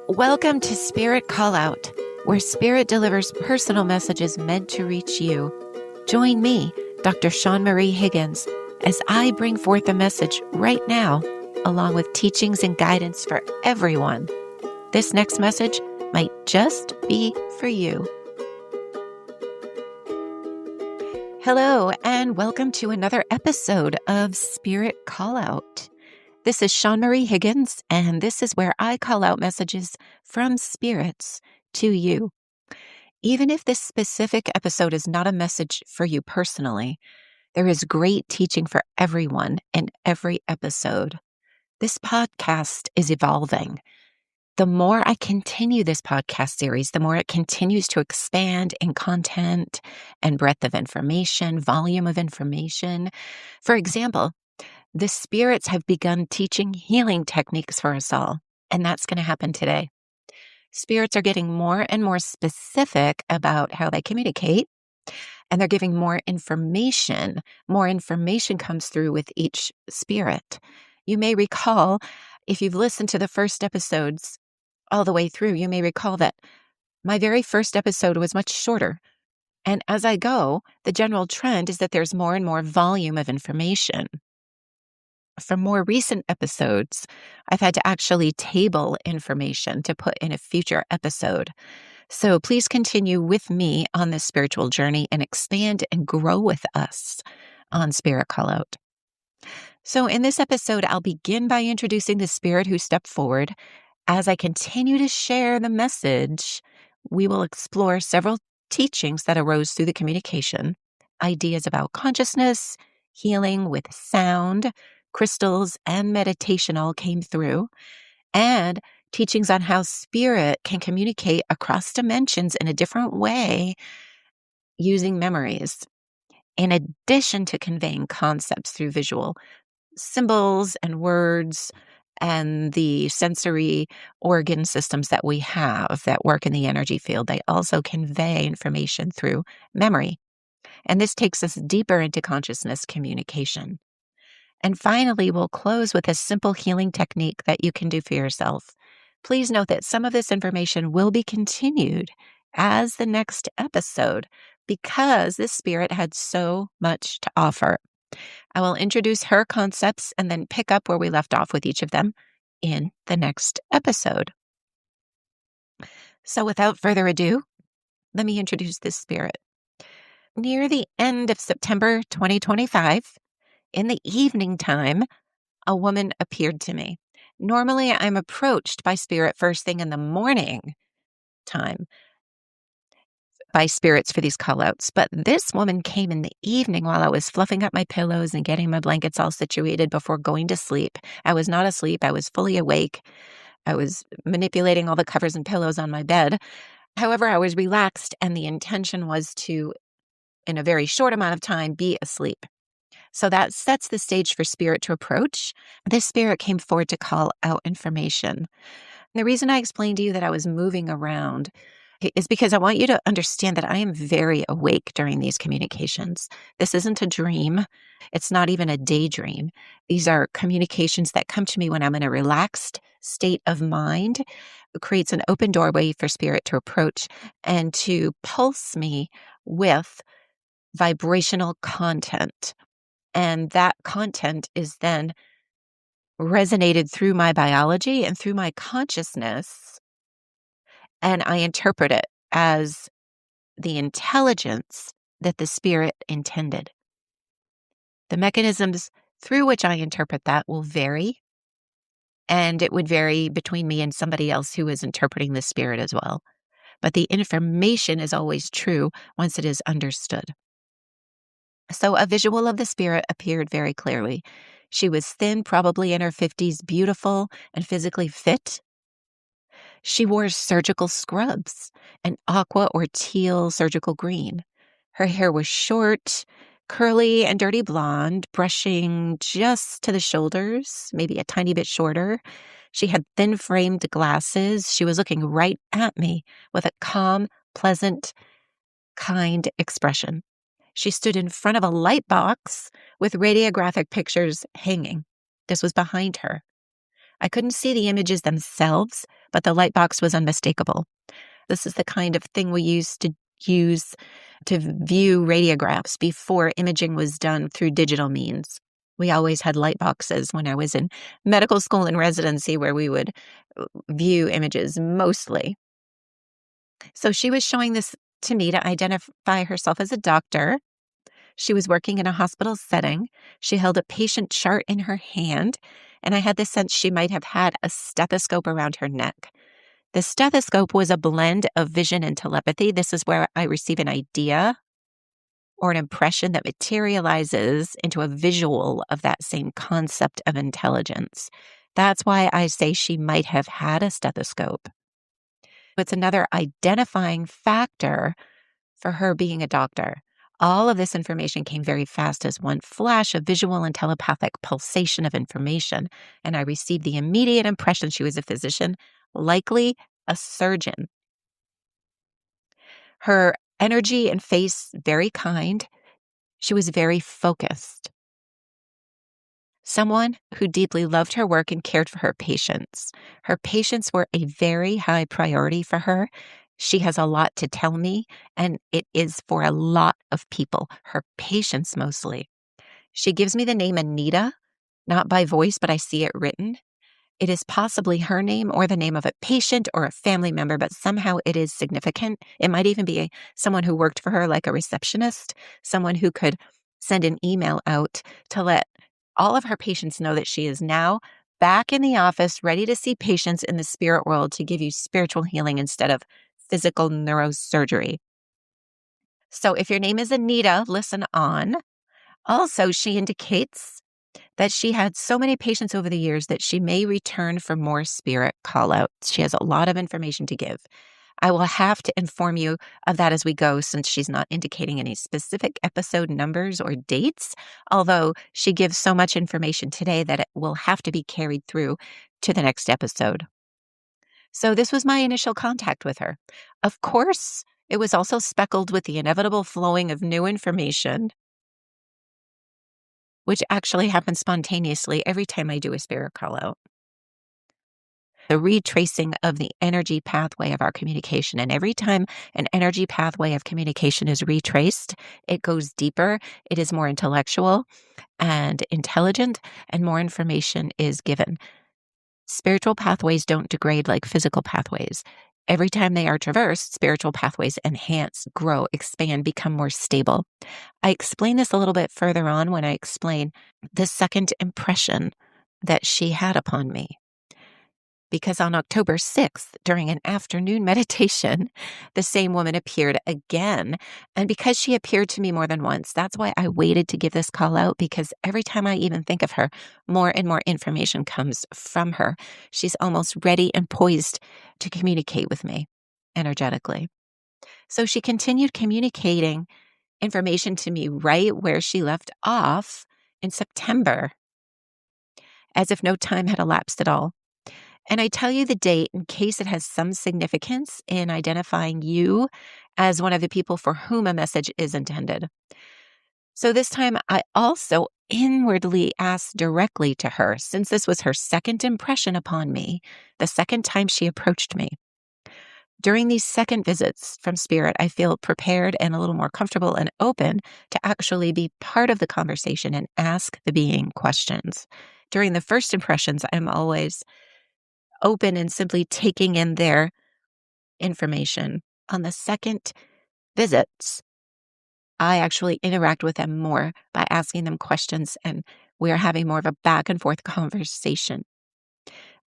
Welcome to Spirit Call Out, where Spirit delivers personal messages meant to reach you. Join me, Dr. Shawn Marie Higgins, as I bring forth a message right now, along with teachings and guidance for everyone. This next message might just be for you. Hello, and welcome to another episode of Spirit Call Out. This is Shawn Marie Higgins, and this is where I call out messages from spirits to you. Even if this specific episode is not a message for you personally, there is great teaching for everyone in every episode. This podcast is evolving. The more I continue this podcast series, the more it continues to expand in content and breadth of information, volume of information. For example, the spirits have begun teaching healing techniques for us all, and that's going to happen today. Spirits are getting more and more specific about how they communicate, and they're giving more information. More information comes through with each spirit. You may recall, if you've listened to the first episodes all the way through, you may recall that my very first episode was much shorter. And as I go, the general trend is that there's more and more volume of information. For more recent episodes, I've had to actually table information to put in a future episode. So please continue with me on this spiritual journey and expand and grow with us on Spirit Call Out. So in this episode, I'll begin by introducing the spirit who stepped forward. As I continue to share the message, we will explore several teachings that arose through the communication, ideas about consciousness, healing with sound, crystals, and meditation all came through, and teachings on how spirit can communicate across dimensions in a different way using memories, in addition to conveying concepts through visual symbols and words and the sensory organ systems that we have that work in the energy field. They also convey information through memory. And this takes us deeper into consciousness communication. And finally, we'll close with a simple healing technique that you can do for yourself. Please note that some of this information will be continued as the next episode because this spirit had so much to offer. I will introduce her concepts and then pick up where we left off with each of them in the next episode. So without further ado, let me introduce this spirit. Near the end of September 2025, in the evening time, a woman appeared to me. Normally, I'm approached by spirit first thing in the morning time by spirits for these call-outs. But this woman came in the evening while I was fluffing up my pillows and getting my blankets all situated before going to sleep. I was not asleep. I was fully awake. I was manipulating all the covers and pillows on my bed. However, I was relaxed, and the intention was to, in a very short amount of time, be asleep. So that sets the stage for spirit to approach. This spirit came forward to call out information. And the reason I explained to you that I was moving around is because I want you to understand that I am very awake during these communications. This isn't a dream. It's not even a daydream. These are communications that come to me when I'm in a relaxed state of mind. It creates an open doorway for spirit to approach and to pulse me with vibrational content. And that content is then resonated through my biology and through my consciousness. And I interpret it as the intelligence that the spirit intended. The mechanisms through which I interpret that will vary. And it would vary between me and somebody else who is interpreting the spirit as well. But the information is always true once it is understood. So a visual of the spirit appeared very clearly. She was thin, probably in her 50s, beautiful and physically fit. She wore surgical scrubs, an aqua or teal surgical green. Her hair was short, curly and dirty blonde, brushing just to the shoulders, maybe a tiny bit shorter. She had thin-framed glasses. She was looking right at me with a calm, pleasant, kind expression. She stood in front of a light box with radiographic pictures hanging. This was behind her. I couldn't see the images themselves, but the light box was unmistakable. This is the kind of thing we used to use to view radiographs before imaging was done through digital means. We always had light boxes when I was in medical school and residency where we would view images mostly. So she was showing this to me to identify herself as a doctor. She was working in a hospital setting. She held a patient chart in her hand, and I had the sense she might have had a stethoscope around her neck. The stethoscope was a blend of vision and telepathy. This is where I receive an idea or an impression that materializes into a visual of that same concept of intelligence. That's why I say she might have had a stethoscope. It's another identifying factor for her being a doctor. All of this information came very fast as one flash of visual and telepathic pulsation of information, and I received the immediate impression she was a physician, likely a surgeon. Her energy and face, very kind. She was very focused. Someone who deeply loved her work and cared for her patients. Her patients were a very high priority for her. She has a lot to tell me, and it is for a lot of people, her patients mostly. She gives me the name Anita, not by voice, but I see it written. It is possibly her name or the name of a patient or a family member, but somehow it is significant. It might even be someone who worked for her, like a receptionist, someone who could send an email out to let all of her patients know that she is now back in the office, ready to see patients in the spirit world to give you spiritual healing instead of physical neurosurgery. So if your name is Anita, listen on. Also, she indicates that she had so many patients over the years that she may return for more spirit call-outs. She has a lot of information to give. I will have to inform you of that as we go, since she's not indicating any specific episode numbers or dates, although she gives so much information today that it will have to be carried through to the next episode. So this was my initial contact with her. Of course, it was also speckled with the inevitable flowing of new information, which actually happens spontaneously every time I do a spirit call out. The retracing of the energy pathway of our communication. And every time an energy pathway of communication is retraced, it goes deeper, it is more intellectual and intelligent, and more information is given. Spiritual pathways don't degrade like physical pathways. Every time they are traversed, spiritual pathways enhance, grow, expand, become more stable. I explain this a little bit further on when I explain the second impression that she had upon me. Because on October 6th, during an afternoon meditation, the same woman appeared again. And because she appeared to me more than once, that's why I waited to give this call out, because every time I even think of her, more and more information comes from her. She's almost ready and poised to communicate with me energetically. So she continued communicating information to me right where she left off in September, as if no time had elapsed at all. And I tell you the date in case it has some significance in identifying you as one of the people for whom a message is intended. So this time I also inwardly asked directly to her, since this was her second impression upon me, the second time she approached me. During these second visits from Spirit, I feel prepared and a little more comfortable and open to actually be part of the conversation and ask the being questions. During the first impressions, I'm always open and simply taking in their information. On the second visits, I actually interact with them more by asking them questions, and we're having more of a back and forth conversation.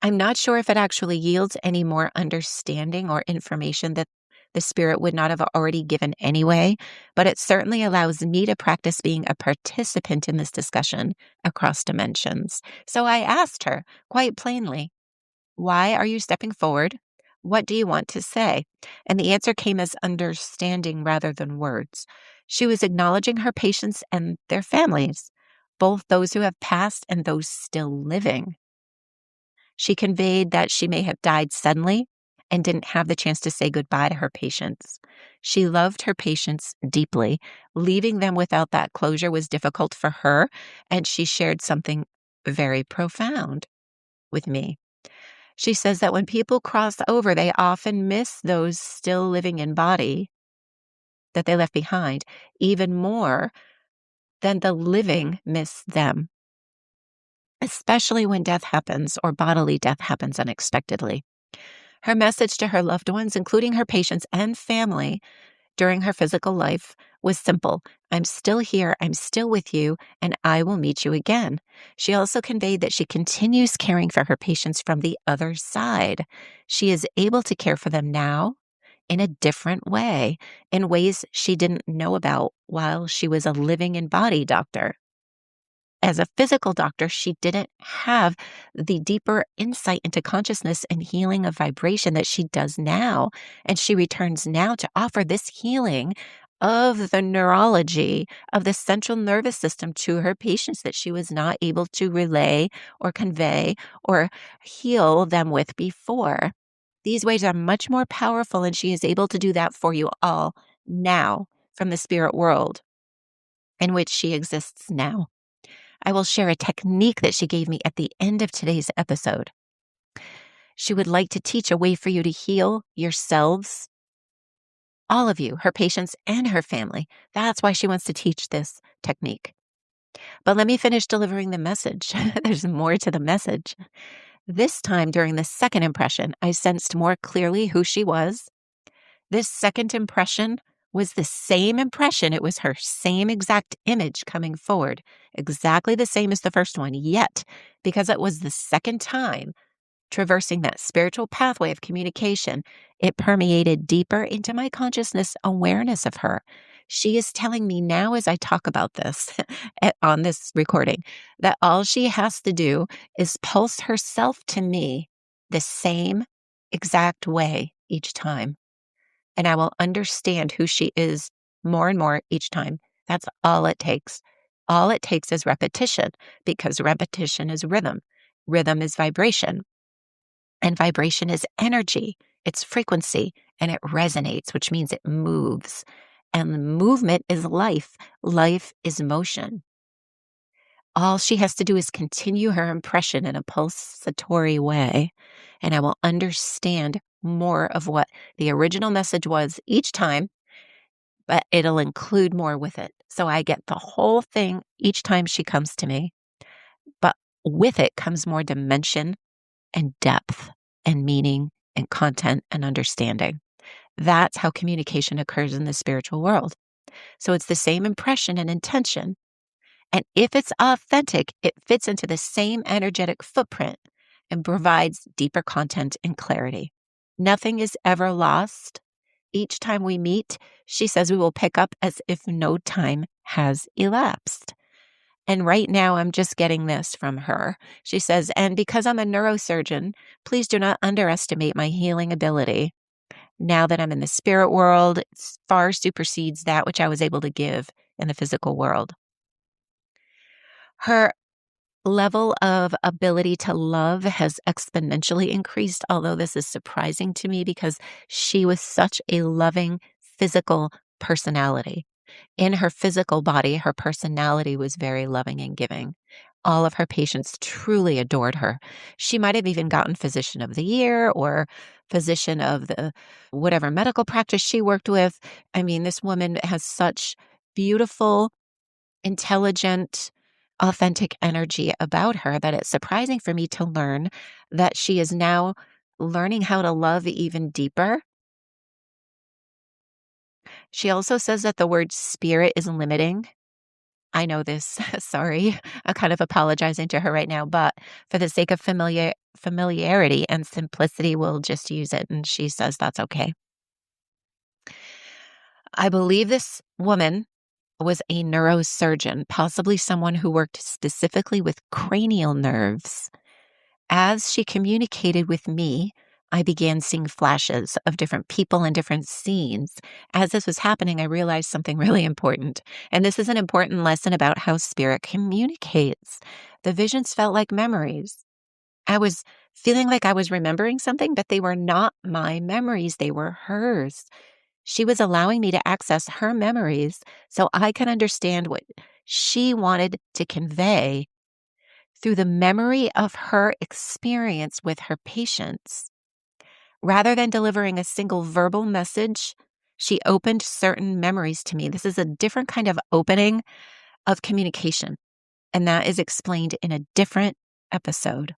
I'm not sure if it actually yields any more understanding or information that the spirit would not have already given anyway, but it certainly allows me to practice being a participant in this discussion across dimensions. So I asked her quite plainly, "Why are you stepping forward? What do you want to say?" And the answer came as understanding rather than words. She was acknowledging her patients and their families, both those who have passed and those still living. She conveyed that she may have died suddenly and didn't have the chance to say goodbye to her patients. She loved her patients deeply. Leaving them without that closure was difficult for her, and she shared something very profound with me. She says that when people cross over, they often miss those still living in body that they left behind, even more than the living miss them, especially when death happens or bodily death happens unexpectedly. Her message to her loved ones, including her patients and family, during her physical life was simple. I'm still here, I'm still with you, and I will meet you again. She also conveyed that she continues caring for her patients from the other side. She is able to care for them now in a different way, in ways she didn't know about while she was a living in body doctor. As a physical doctor, she didn't have the deeper insight into consciousness and healing of vibration that she does now. And she returns now to offer this healing of the neurology of the central nervous system to her patients that she was not able to relay or convey or heal them with before. These ways are much more powerful, and she is able to do that for you all now from the spirit world in which she exists now. I will share a technique that she gave me at the end of today's episode. She would like to teach a way for you to heal yourselves, all of you, her patients and her family. That's why she wants to teach this technique. But let me finish delivering the message. There's more to the message. This time during the second impression, I sensed more clearly who she was. This second impression was the same impression. It was her same exact image coming forward, exactly the same as the first one. Yet, because it was the second time traversing that spiritual pathway of communication, it permeated deeper into my consciousness awareness of her. She is telling me now, as I talk about this on this recording, that all she has to do is pulse herself to me the same exact way each time. And I will understand who she is more and more each time. That's all it takes. All it takes is repetition, because repetition is rhythm. Rhythm is vibration, and vibration is energy. It's frequency, and it resonates, which means it moves. And the movement is life. Life is motion. All she has to do is continue her impression in a pulsatory way, and I will understand more of what the original message was each time, but it'll include more with it. So I get the whole thing each time she comes to me, but with it comes more dimension and depth and meaning and content and understanding. That's how communication occurs in the spiritual world. So it's the same impression and intention. And if it's authentic, it fits into the same energetic footprint and provides deeper content and clarity. Nothing is ever lost. Each time we meet, she says we will pick up as if no time has elapsed. And right now, I'm just getting this from her. She says, and because I'm a neurosurgeon, please do not underestimate my healing ability. Now that I'm in the spirit world, it far supersedes that which I was able to give in the physical world. Her level of ability to love has exponentially increased, although this is surprising to me because she was such a loving physical personality. In her physical body, her personality was very loving and giving. All of her patients truly adored her. She might have even gotten Physician of the Year or Physician of the whatever medical practice she worked with. I mean, this woman has such beautiful, intelligent, authentic energy about her that it's surprising for me to learn that she is now learning how to love even deeper. She also says that the word spirit is limiting. I know this. Sorry. I'm kind of apologizing to her right now, but for the sake of familiarity and simplicity, we'll just use it. And she says that's okay. I believe this woman was a neurosurgeon, possibly someone who worked specifically with cranial nerves. As she communicated with me, I began seeing flashes of different people and different scenes. As this was happening, I realized something really important. And this is an important lesson about how spirit communicates. The visions felt like memories. I was feeling like I was remembering something, but they were not my memories. They were hers. She was allowing me to access her memories so I could understand what she wanted to convey through the memory of her experience with her patients. Rather than delivering a single verbal message, she opened certain memories to me. This is a different kind of opening of communication, and that is explained in a different episode.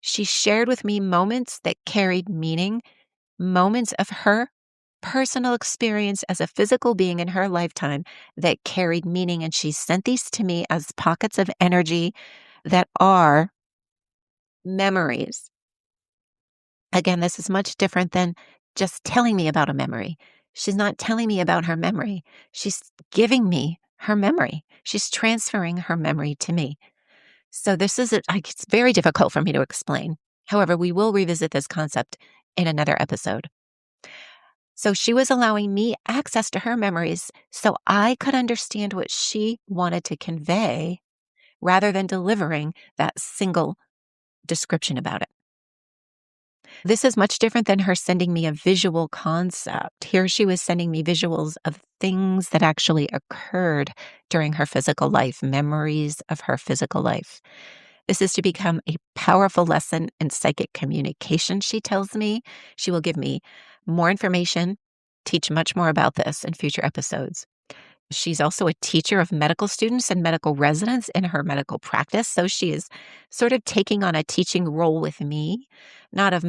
She shared with me moments that carried meaning, moments of her personal experience as a physical being in her lifetime that carried meaning, and she sent these to me as pockets of energy that are memories. Again, this is much different than just telling me about a memory. She's not telling me about her memory. She's giving me her memory. She's transferring her memory to me. So it's very difficult for me to explain. However, we will revisit this concept in another episode. So she was allowing me access to her memories so I could understand what she wanted to convey rather than delivering that single description about it. This is much different than her sending me a visual concept. Here she was sending me visuals of things that actually occurred during her physical life, memories of her physical life. This is to become a powerful lesson in psychic communication, she tells me. She will give me more information, teach much more about this in future episodes. She's also a teacher of medical students and medical residents in her medical practice. So she is sort of taking on a teaching role with me, not of,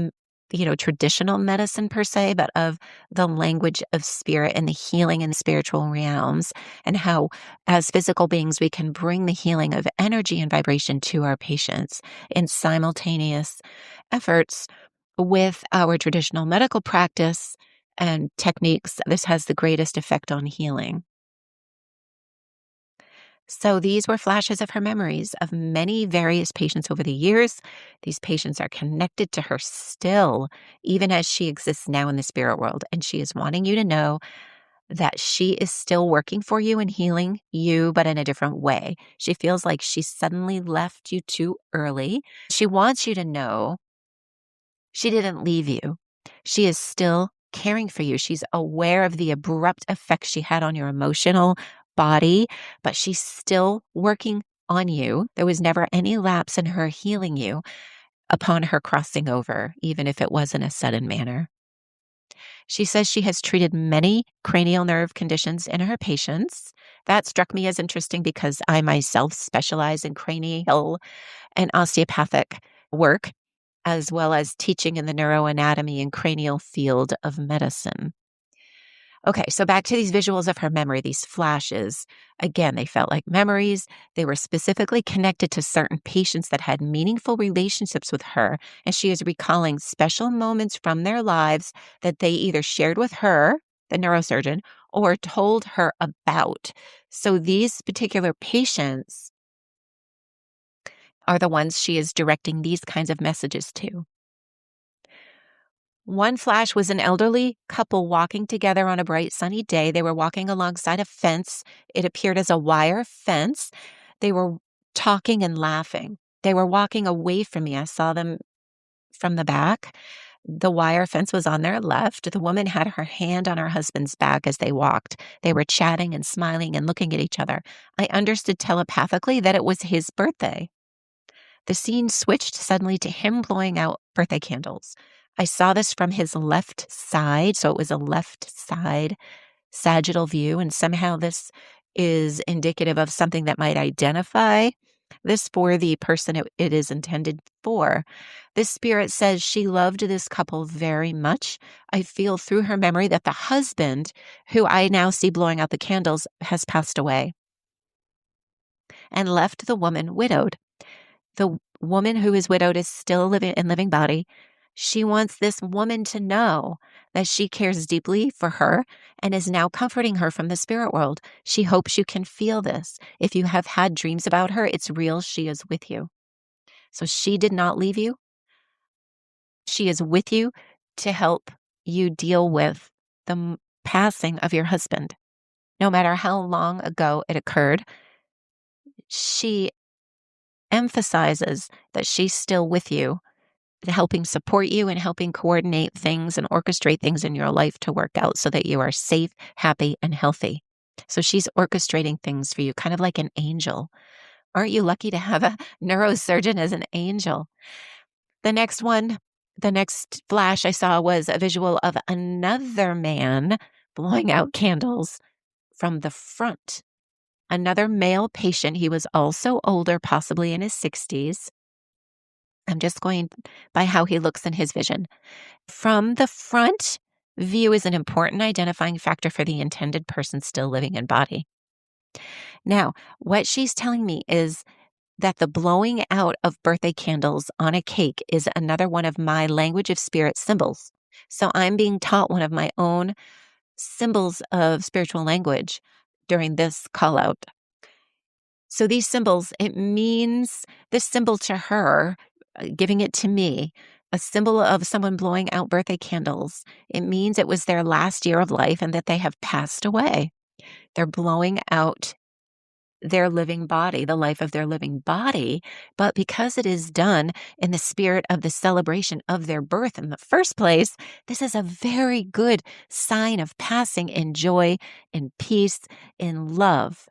traditional medicine per se, but of the language of spirit and the healing in the spiritual realms, and how, as physical beings, we can bring the healing of energy and vibration to our patients in simultaneous efforts with our traditional medical practice and techniques. This has the greatest effect on healing. So these were flashes of her memories of many various patients over the years. These patients are connected to her still, even as she exists now in the spirit world. And she is wanting you to know that she is still working for you and healing you, but in a different way. She feels like she suddenly left you too early. She wants you to know she didn't leave you. She is still caring for you. She's aware of the abrupt effect she had on your emotional body, but she's still working on you. There was never any lapse in her healing you upon her crossing over, even if it was in a sudden manner. She says she has treated many cranial nerve conditions in her patients. That struck me as interesting because I myself specialize in cranial and osteopathic work, as well as teaching in the neuroanatomy and cranial field of medicine. Okay, so back to these visuals of her memory, these flashes. Again, they felt like memories. They were specifically connected to certain patients that had meaningful relationships with her, and she is recalling special moments from their lives that they either shared with her, the neurosurgeon, or told her about. So these particular patients are the ones she is directing these kinds of messages to. One flash was an elderly couple walking together on a bright sunny day. They were walking alongside a fence. It appeared as a wire fence. They were talking and laughing. They were walking away from me. I saw them from the back. The wire fence was on their left. The woman had her hand on her husband's back as they walked. They were chatting and smiling and looking at each other. I understood telepathically that it was his birthday. The scene switched suddenly to him blowing out birthday candles. I saw this from his left side, so it was a left side sagittal view, and somehow this is indicative of something that might identify this for the person it is intended for. This spirit says she loved this couple very much. I feel through her memory that the husband, who I now see blowing out the candles, has passed away and left the woman widowed. The woman who is widowed is still living in living body. She wants this woman to know that she cares deeply for her and is now comforting her from the spirit world. She hopes you can feel this. If you have had dreams about her, it's real. She is with you. So she did not leave you. She is with you to help you deal with the passing of your husband. No matter how long ago it occurred, she emphasizes that she's still with you, helping support you and helping coordinate things and orchestrate things in your life to work out so that you are safe, happy, and healthy. So she's orchestrating things for you, kind of like an angel Aren't you lucky to have a neurosurgeon as an angel? The next one, the next flash I saw was a visual of another man blowing out candles from the front. Another male patient. He was also older, possibly in his 60s. I'm just going by how he looks in his vision. From the front, view is an important identifying factor for the intended person still living in body. Now, what she's telling me is that the blowing out of birthday candles on a cake is another one of my language of spirit symbols. So I'm being taught one of my own symbols of spiritual language during this call out. So these symbols, it means this symbol to her, giving it to me, a symbol of someone blowing out birthday candles. It means it was their last year of life and that they have passed away. They're blowing out their living body, the life of their living body. But because it is done in the spirit of the celebration of their birth in the first place, this is a very good sign of passing in joy, in peace, in love.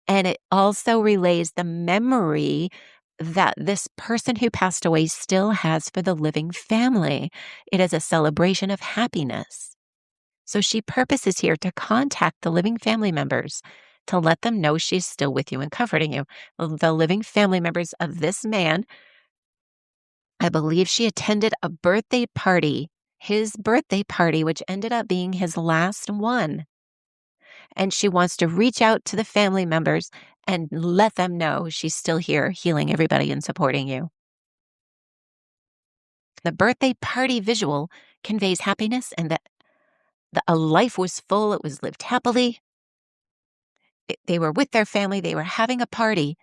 And it also relays the memory that this person who passed away still has for the living family. It is a celebration of happiness. So she purposes here to contact the living family members to let them know she's still with you and comforting you. The living family members of this man, I believe she attended a birthday party, his birthday party, which ended up being his last one. And she wants to reach out to the family members and let them know she's still here, healing everybody and supporting you. The birthday party visual conveys happiness and that a life was full, it was lived happily. They were with their family, they were having a party,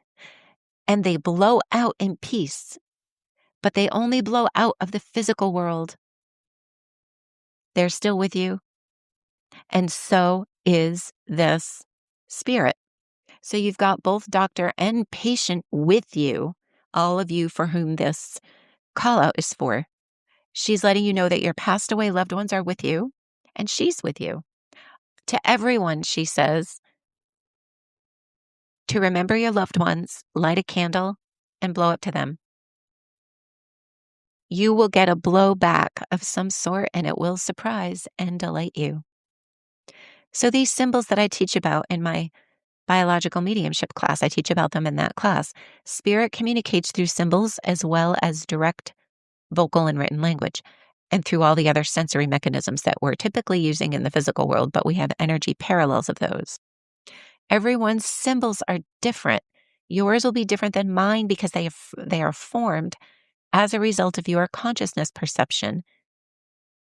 and they blow out in peace, but they only blow out of the physical world. They're still with you, and so is this spirit. So you've got both doctor and patient with you, all of you for whom this call out is for. She's letting you know that your passed away loved ones are with you, and she's with you. To everyone, she says, to remember your loved ones, light a candle and blow up to them. You will get a blowback of some sort, and it will surprise and delight you. So these symbols that I teach about in my biological mediumship class, I teach about them in that class. Spirit communicates through symbols as well as direct vocal and written language, and through all the other sensory mechanisms that we're typically using in the physical world, but we have energy parallels of those. Everyone's symbols are different. Yours will be different than mine because they are formed as a result of your consciousness perception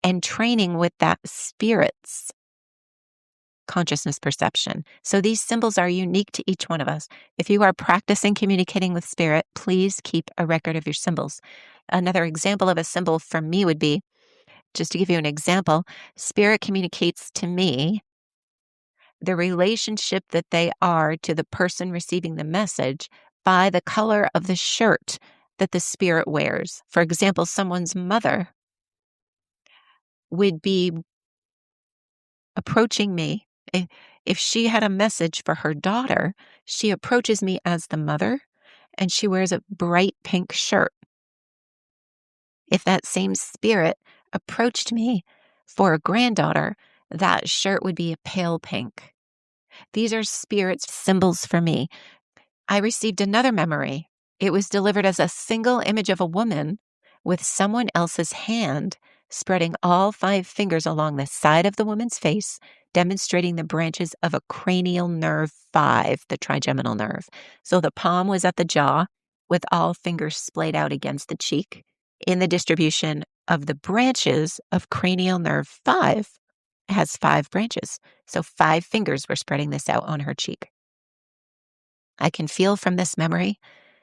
and training with that spirit's consciousness perception. So these symbols are unique to each one of us. If you are practicing communicating with spirit, please keep a record of your symbols. Another example of a symbol for me would be, just to give you an example, spirit communicates to me the relationship that they are to the person receiving the message by the color of the shirt that the spirit wears. For example, someone's mother would be approaching me. If she had a message for her daughter, she approaches me as the mother, and she wears a bright pink shirt. If that same spirit approached me for a granddaughter, that shirt would be a pale pink. These are spirit's symbols for me. I received another memory. It was delivered as a single image of a woman with someone else's hand spreading all 5 fingers along the side of the woman's face, demonstrating the branches of a cranial nerve 5, the trigeminal nerve. So the palm was at the jaw with all fingers splayed out against the cheek in the distribution of the branches of cranial nerve 5. It has 5 branches. So 5 fingers were spreading this out on her cheek. I can feel from this memory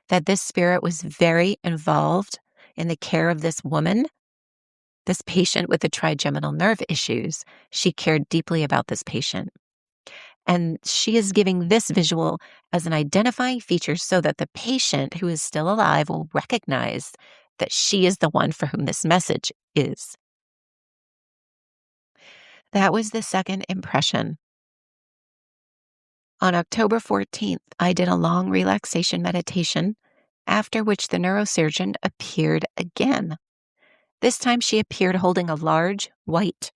that this spirit was very involved in the care of this woman, this patient with the trigeminal nerve issues. She cared deeply about this patient. And she is giving this visual as an identifying feature so that the patient who is still alive will recognize that she is the one for whom this message is. That was the second impression. On October 14th, I did a long relaxation meditation, after which the neurosurgeon appeared again. This time she appeared holding a large, white,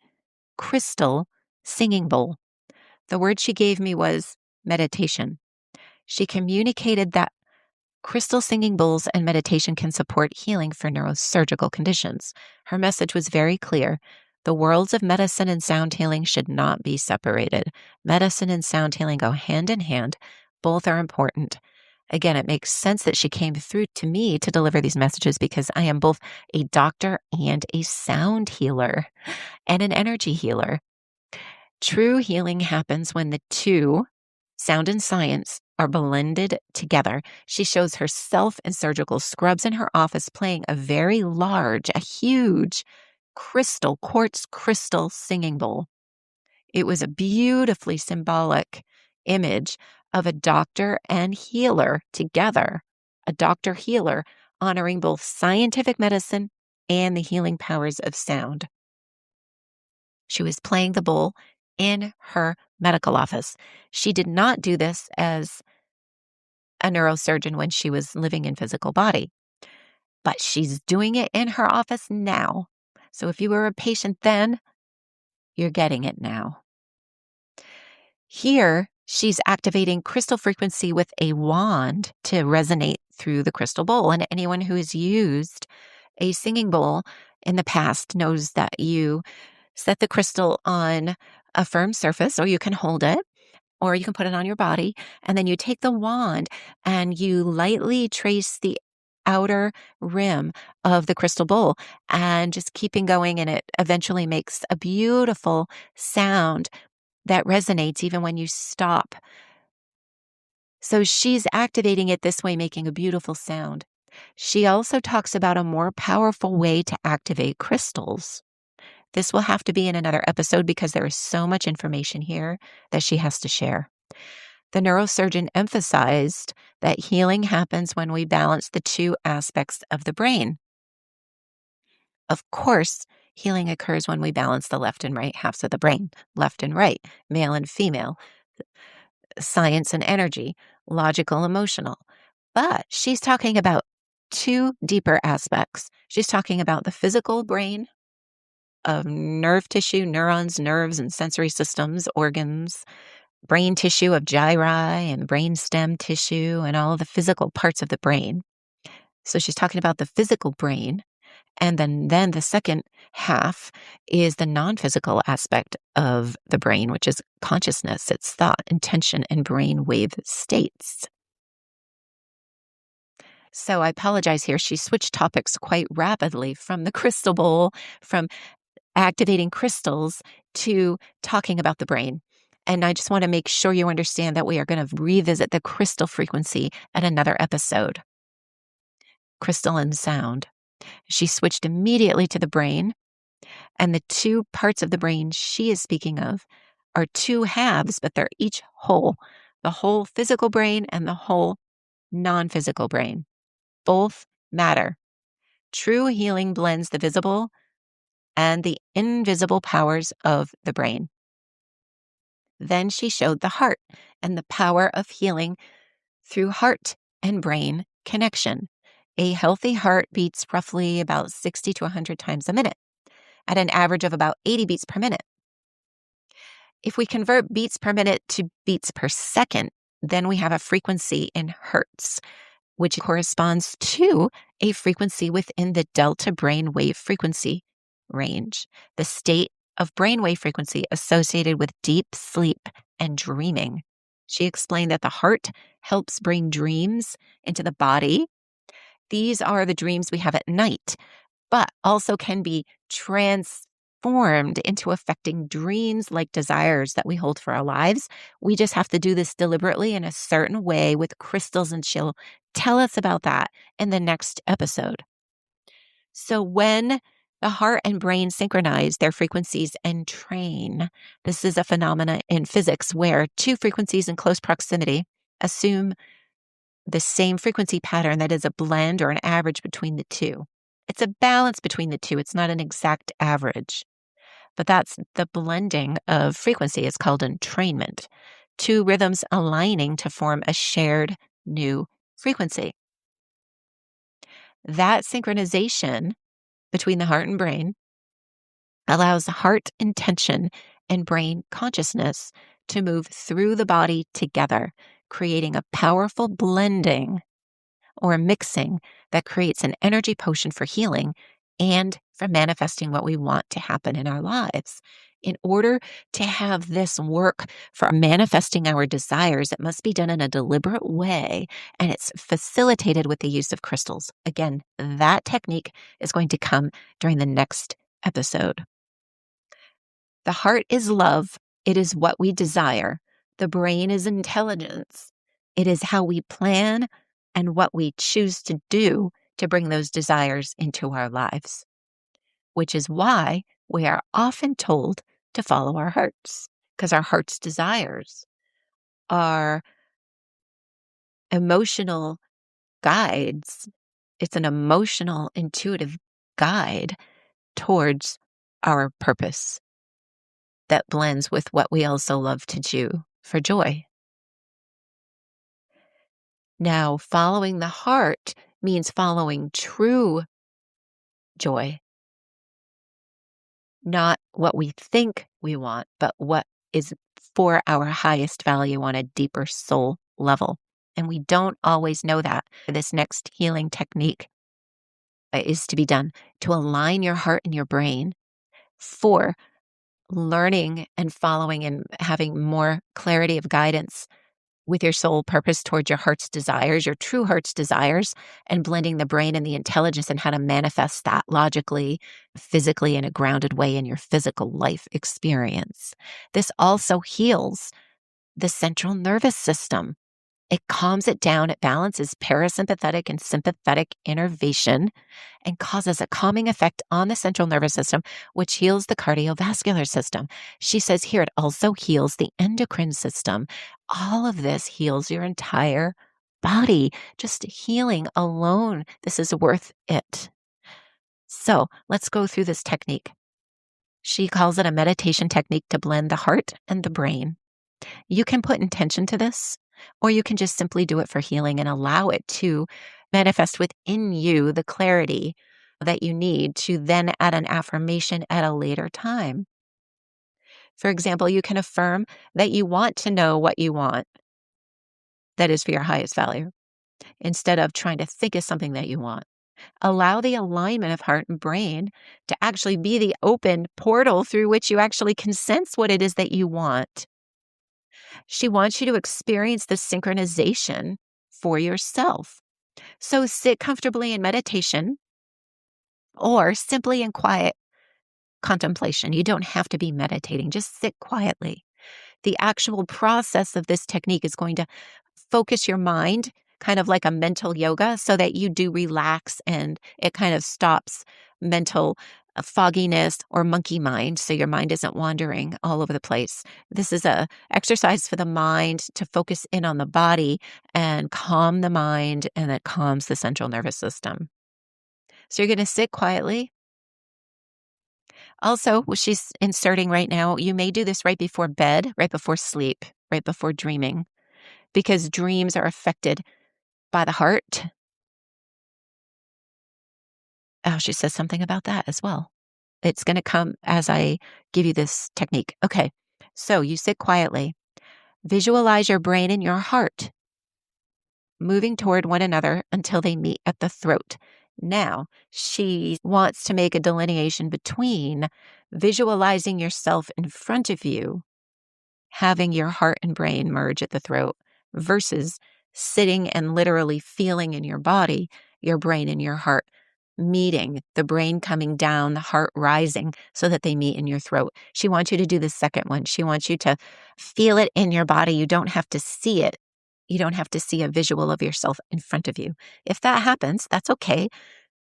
crystal singing bowl. The word she gave me was meditation. She communicated that crystal singing bowls and meditation can support healing for neurosurgical conditions. Her message was very clear. The worlds of medicine and sound healing should not be separated. Medicine and sound healing go hand in hand. Both are important. Again, it makes sense that she came through to me to deliver these messages because I am both a doctor and a sound healer and an energy healer. True healing happens when the two, sound and science, are blended together. She shows herself in surgical scrubs in her office playing a very large, a huge quartz crystal singing bowl. It was a beautifully symbolic image of a doctor and healer together, a doctor healer honoring both scientific medicine and the healing powers of sound. She was playing the bowl in her medical office. She did not do this as a neurosurgeon when she was living in physical body, but she's doing it in her office now. So if you were a patient then, you're getting it now. Here, she's activating crystal frequency with a wand to resonate through the crystal bowl. And anyone who has used a singing bowl in the past knows that you set the crystal on a firm surface, or you can hold it, or you can put it on your body. And then you take the wand and you lightly trace the outer rim of the crystal bowl and just keeping going. And it eventually makes a beautiful sound that resonates even when you stop. So she's activating it this way, making a beautiful sound. She also talks about a more powerful way to activate crystals. This will have to be in another episode because there is so much information here that she has to share. The neurosurgeon emphasized that healing happens when we balance the two aspects of the brain. Of course, healing occurs when we balance the left and right halves of the brain, left and right, male and female, science and energy, logical, emotional. But she's talking about two deeper aspects. She's talking about the physical brain of nerve tissue, neurons, nerves, and sensory systems, organs, brain tissue of gyri and brain stem tissue, and all of the physical parts of the brain. So she's talking about the physical brain. And then the second half is the non-physical aspect of the brain, which is consciousness, its thought, intention, and brain wave states. So I apologize here. She switched topics quite rapidly from the crystal bowl, from activating crystals, to talking about the brain. And I just want to make sure you understand that we are going to revisit the crystal frequency at another episode. Crystal and sound. She switched immediately to the brain, and the two parts of the brain she is speaking of are two halves, but they're each whole. The whole physical brain and the whole non-physical brain. Both matter. True healing blends the visible and the invisible powers of the brain. Then she showed the heart and the power of healing through heart and brain connection. A healthy heart beats roughly about 60 to 100 times a minute, at an average of about 80 beats per minute. If we convert beats per minute to beats per second, then we have a frequency in hertz, which corresponds to a frequency within the delta brainwave frequency range, the state of brainwave frequency associated with deep sleep and dreaming. She explained that the heart helps bring dreams into the body. These are the dreams we have at night, but also can be transformed into affecting dreams like desires that we hold for our lives. We just have to do this deliberately in a certain way with crystals, and she'll tell us about that in the next episode. So when the heart and brain synchronize their frequencies and train, this is a phenomena in physics where two frequencies in close proximity assume the same frequency pattern that is a blend or an average between the two. It's a balance between the two. It's not an exact average, but that's the blending of frequency is called entrainment. two rhythms aligning to form a shared new frequency. That synchronization between the heart and brain allows heart intention and brain consciousness to move through the body together, creating a powerful blending or mixing that creates an energy potion for healing and for manifesting what we want to happen in our lives. In order to have this work for manifesting our desires, it must be done in a deliberate way, and it's facilitated with the use of crystals. Again, that technique is going to come during the next episode. The heart is love. It is what we desire. The brain is intelligence. It is how we plan and what we choose to do to bring those desires into our lives, which is why we are often told to follow our hearts, because our heart's desires are emotional guides. It's an emotional, intuitive guide towards our purpose that blends with what we also love to do for joy. Now, following the heart means following true joy, not what we think we want, but what is for our highest value on a deeper soul level. And we don't always know that. This next healing technique is to be done to align your heart and your brain for learning and following and having more clarity of guidance with your soul purpose towards your heart's desires, your true heart's desires, and blending the brain and the intelligence and how to manifest that logically, physically, in a grounded way in your physical life experience. This also heals the central nervous system. It calms it down. It balances parasympathetic and sympathetic innervation and causes a calming effect on the central nervous system, which heals the cardiovascular system. She says here it also heals the endocrine system. All of this heals your entire body. Just healing alone, this is worth it. So let's go through this technique. She calls it a meditation technique to blend the heart and the brain. You can put intention to this, or you can just simply do it for healing and allow it to manifest within you the clarity that you need to then add an affirmation at a later time. For example, you can affirm that you want to know what you want that is for your highest value, instead of trying to think of something that you want. Allow the alignment of heart and brain to actually be the open portal through which you actually can sense what it is that you want. She wants you to experience the synchronization for yourself. So sit comfortably in meditation or simply in quiet contemplation. You don't have to be meditating, just sit quietly. The actual process of this technique is going to focus your mind, kind of like a mental yoga, so that you do relax and it kind of stops mental fogginess or monkey mind, so your mind isn't wandering all over the place. This is a exercise for the mind to focus in on the body and calm the mind, and that calms the central nervous system. So you're going to sit quietly. Also, what she's inserting right now, you may do this right before bed, right before sleep, right before dreaming, because dreams are affected by the heart. Oh, she says something about that as well. It's going to come as I give you this technique. Okay, so you sit quietly. Visualize your brain and your heart moving toward one another until they meet at the throat. Now, she wants to make a delineation between visualizing yourself in front of you, having your heart and brain merge at the throat, versus sitting and literally feeling in your body, your brain and your heart meeting, the brain coming down, the heart rising so that they meet in your throat. She wants you to do the second one. She wants you to feel it in your body. You don't have to see it. You don't have to see a visual of yourself in front of you. If that happens, that's okay.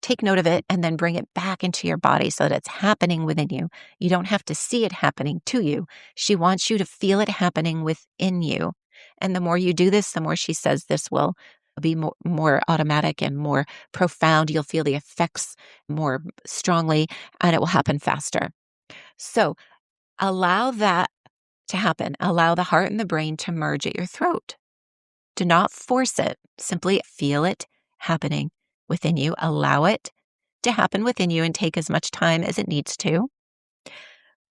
Take note of it and then bring it back into your body so that it's happening within you. You don't have to see it happening to you. She wants you to feel it happening within you. And the more you do this, the more she says this will be more automatic and more profound. You'll feel the effects more strongly and it will happen faster. So allow that to happen. Allow the heart and the brain to merge at your throat. Do not force it. Simply feel it happening within you. Allow it to happen within you and take as much time as it needs to.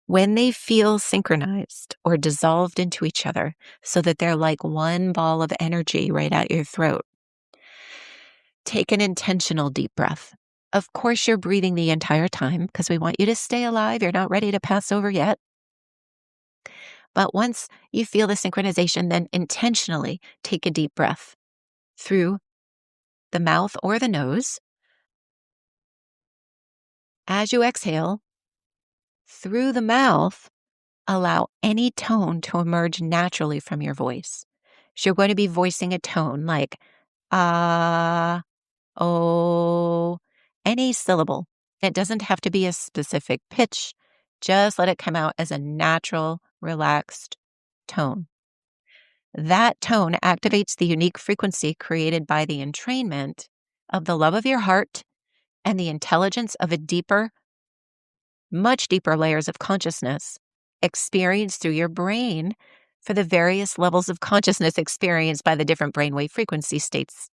When they feel synchronized or dissolved into each other so that they're like one ball of energy right at your throat, take an intentional deep breath. Of course, you're breathing the entire time because we want you to stay alive. You're not ready to pass over yet. But once you feel the synchronization, then intentionally take a deep breath through the mouth or the nose. As you exhale through the mouth, allow any tone to emerge naturally from your voice. So you're going to be voicing a tone like ah, oh, any syllable. It doesn't have to be a specific pitch. Just let it come out as a natural, relaxed tone. That tone activates the unique frequency created by the entrainment of the love of your heart and the intelligence of a deeper, much deeper layers of consciousness experienced through your brain for the various levels of consciousness experienced by the different brainwave frequency states.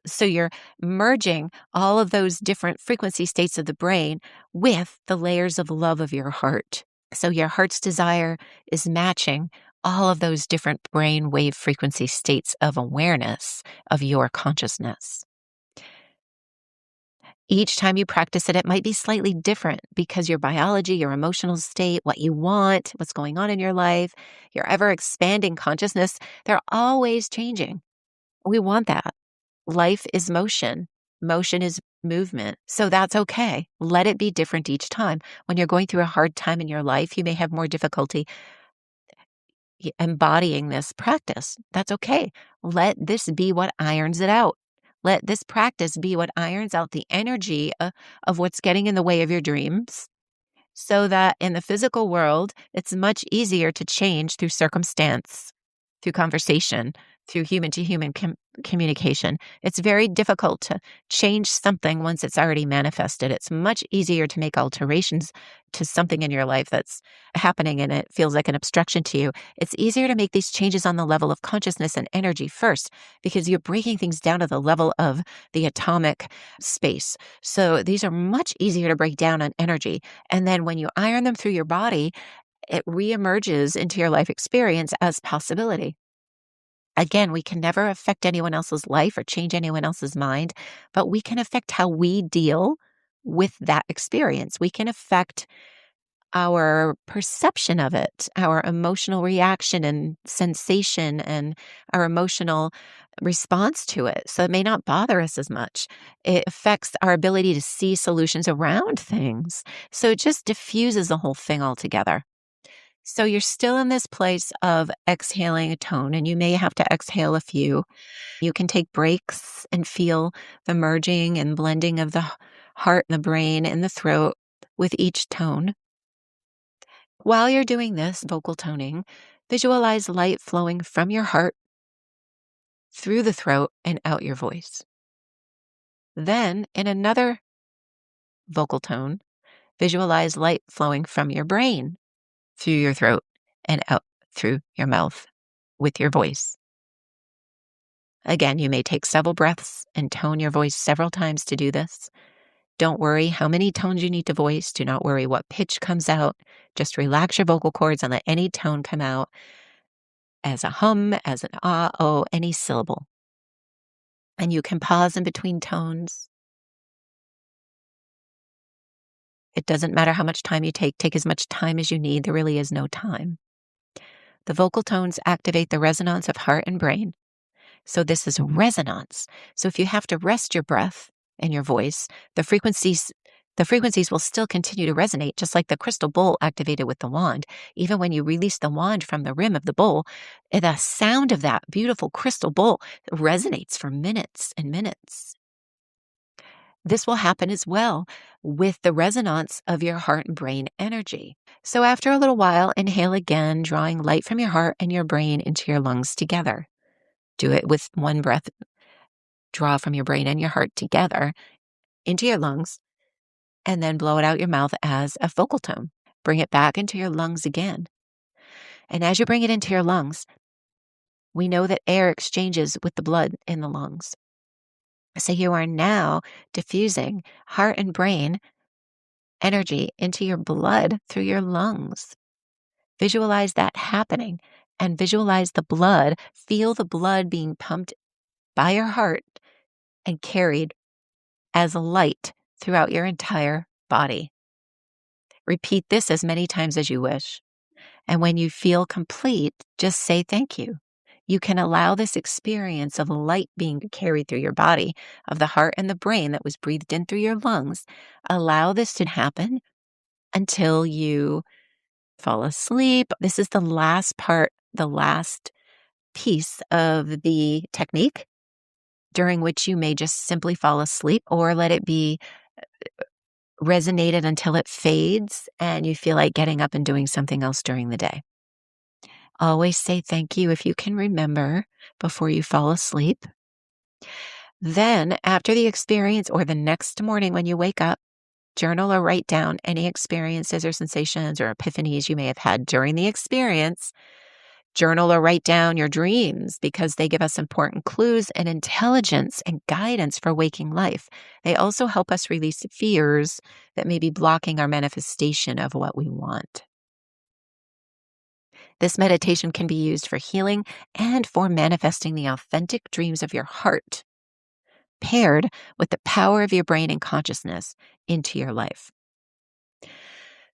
So you're merging all of those different frequency states of the brain with the layers of love of your heart. So your heart's desire is matching all of those different brain wave frequency states of awareness of your consciousness. Each time you practice it, it might be slightly different because your biology, your emotional state, what you want, what's going on in your life, your ever expanding consciousness, they're always changing. We want that. Life is motion. Motion is movement. So that's okay. Let it be different each time. When you're going through a hard time in your life, you may have more difficulty embodying this practice. That's okay. Let this be what irons it out. Let this practice be what irons out the energy of what's getting in the way of your dreams, so that in the physical world, it's much easier to change through circumstance, through conversation, through human to human communication. It's very difficult to change something once it's already manifested. It's much easier to make alterations to something in your life that's happening and it feels like an obstruction to you. It's easier to make these changes on the level of consciousness and energy first because you're breaking things down to the level of the atomic space. So these are much easier to break down on energy. And then when you iron them through your body, it reemerges into your life experience as possibility. Again, we can never affect anyone else's life or change anyone else's mind, but we can affect how we deal with that experience. We can affect our perception of it, our emotional reaction and sensation, and our emotional response to it. So it may not bother us as much. It affects our ability to see solutions around things. So it just diffuses the whole thing altogether. So you're still in this place of exhaling a tone, and you may have to exhale a few. You can take breaks and feel the merging and blending of the heart and the brain and the throat with each tone. While you're doing this vocal toning, visualize light flowing from your heart through the throat and out your voice. Then, in another vocal tone, visualize light flowing from your brain through your throat and out through your mouth with your voice. Again, you may take several breaths and tone your voice several times to do this. Don't worry how many tones you need to voice. Do not worry what pitch comes out. Just relax your vocal cords and let any tone come out as a hum, as an ah, oh, any syllable. And you can pause in between tones. It doesn't matter how much time you take as much time as you need. There really is no time. The vocal tones activate the resonance of heart and brain. So this is resonance. So if you have to rest your breath and your voice, the frequencies will still continue to resonate, just like the crystal bowl activated with the wand. Even when you release the wand from the rim of the bowl, the sound of that beautiful crystal bowl resonates for minutes and minutes. This will happen as well with the resonance of your heart and brain energy. So after a little while, inhale again, drawing light from your heart and your brain into your lungs together. Do it with one breath. Draw from your brain and your heart together into your lungs, and then blow it out your mouth as a vocal tone. Bring it back into your lungs again. And as you bring it into your lungs, we know that air exchanges with the blood in the lungs. So you are now diffusing heart and brain energy into your blood through your lungs. Visualize that happening and visualize the blood. Feel the blood being pumped by your heart and carried as light throughout your entire body. Repeat this as many times as you wish. And when you feel complete, just say thank you. You can allow this experience of light being carried through your body, of the heart and the brain that was breathed in through your lungs. Allow this to happen until you fall asleep. This is the last part, the last piece of the technique, during which you may just simply fall asleep or let it be resonated until it fades and you feel like getting up and doing something else during the day. Always say thank you if you can remember before you fall asleep. Then, after the experience or the next morning when you wake up, journal or write down any experiences or sensations or epiphanies you may have had during the experience. Journal or write down your dreams because they give us important clues and intelligence and guidance for waking life. They also help us release fears that may be blocking our manifestation of what we want. This meditation can be used for healing and for manifesting the authentic dreams of your heart, paired with the power of your brain and consciousness into your life.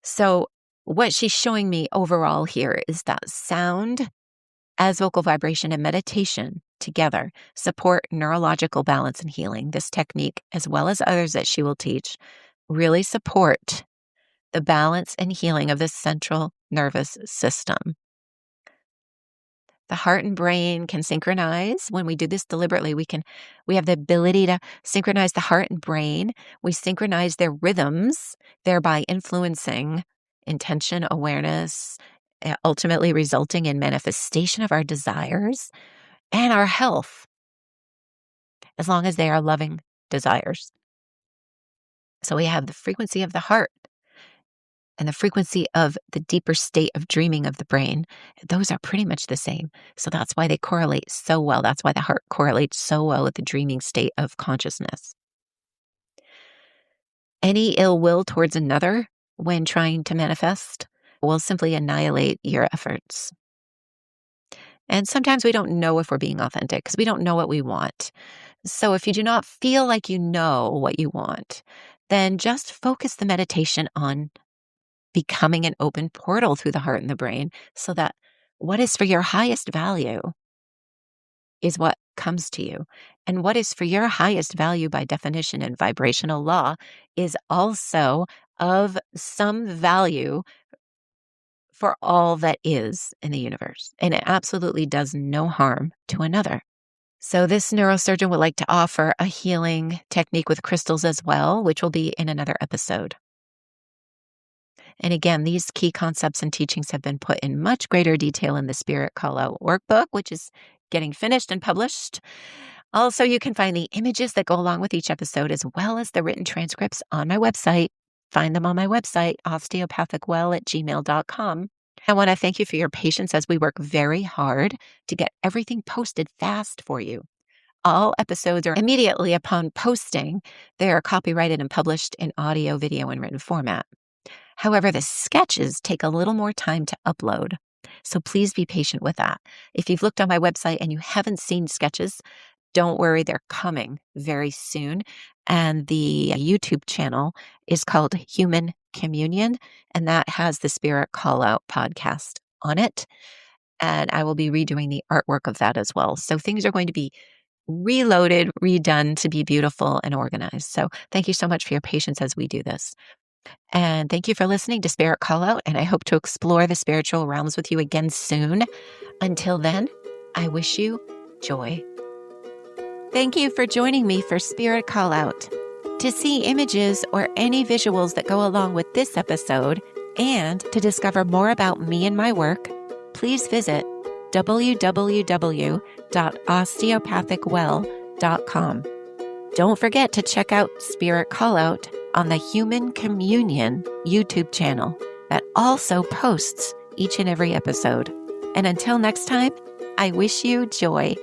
So what she's showing me overall here is that sound as vocal vibration and meditation together support neurological balance and healing. This technique, as well as others that she will teach, really support the balance and healing of the central nervous system. The heart and brain can synchronize. When we do this deliberately, we have the ability to synchronize the heart and brain. We synchronize their rhythms, thereby influencing intention, awareness, ultimately resulting in manifestation of our desires and our health, as long as they are loving desires. So we have the frequency of the heart and the frequency of the deeper state of dreaming of the brain. Those are pretty much the same. So that's why they correlate so well. That's why the heart correlates so well with the dreaming state of consciousness. Any ill will towards another when trying to manifest will simply annihilate your efforts. And sometimes we don't know if we're being authentic because we don't know what we want. So if you do not feel like you know what you want, then just focus the meditation on becoming an open portal through the heart and the brain so that what is for your highest value is what comes to you. And what is for your highest value by definition and vibrational law is also of some value for all that is in the universe. And it absolutely does no harm to another. So this neurosurgeon would like to offer a healing technique with crystals as well, which will be in another episode. And again, these key concepts and teachings have been put in much greater detail in the Spirit Call Out workbook, which is getting finished and published. Also, you can find the images that go along with each episode, as well as the written transcripts on my website. Find them on my website, osteopathicwell@gmail.com. I want to thank you for your patience as we work very hard to get everything posted fast for you. All episodes are immediately upon posting. They are copyrighted and published in audio, video, and written format. However, the sketches take a little more time to upload, so please be patient with that. If you've looked on my website and you haven't seen sketches, don't worry, they're coming very soon. And the YouTube channel is called Human Communion, and that has the Spirit Call Out podcast on it. And I will be redoing the artwork of that as well. So things are going to be reloaded, redone to be beautiful and organized. So thank you so much for your patience as we do this. And thank you for listening to Spirit Call Out, and I hope to explore the spiritual realms with you again soon. Until then, I wish you joy. Thank you for joining me for Spirit Call Out. To see images or any visuals that go along with this episode, and to discover more about me and my work, please visit www.osteopathicwell.com. Don't forget to check out Spirit Call Out on the Human Communion YouTube channel that also posts each and every episode. And until next time, I wish you joy.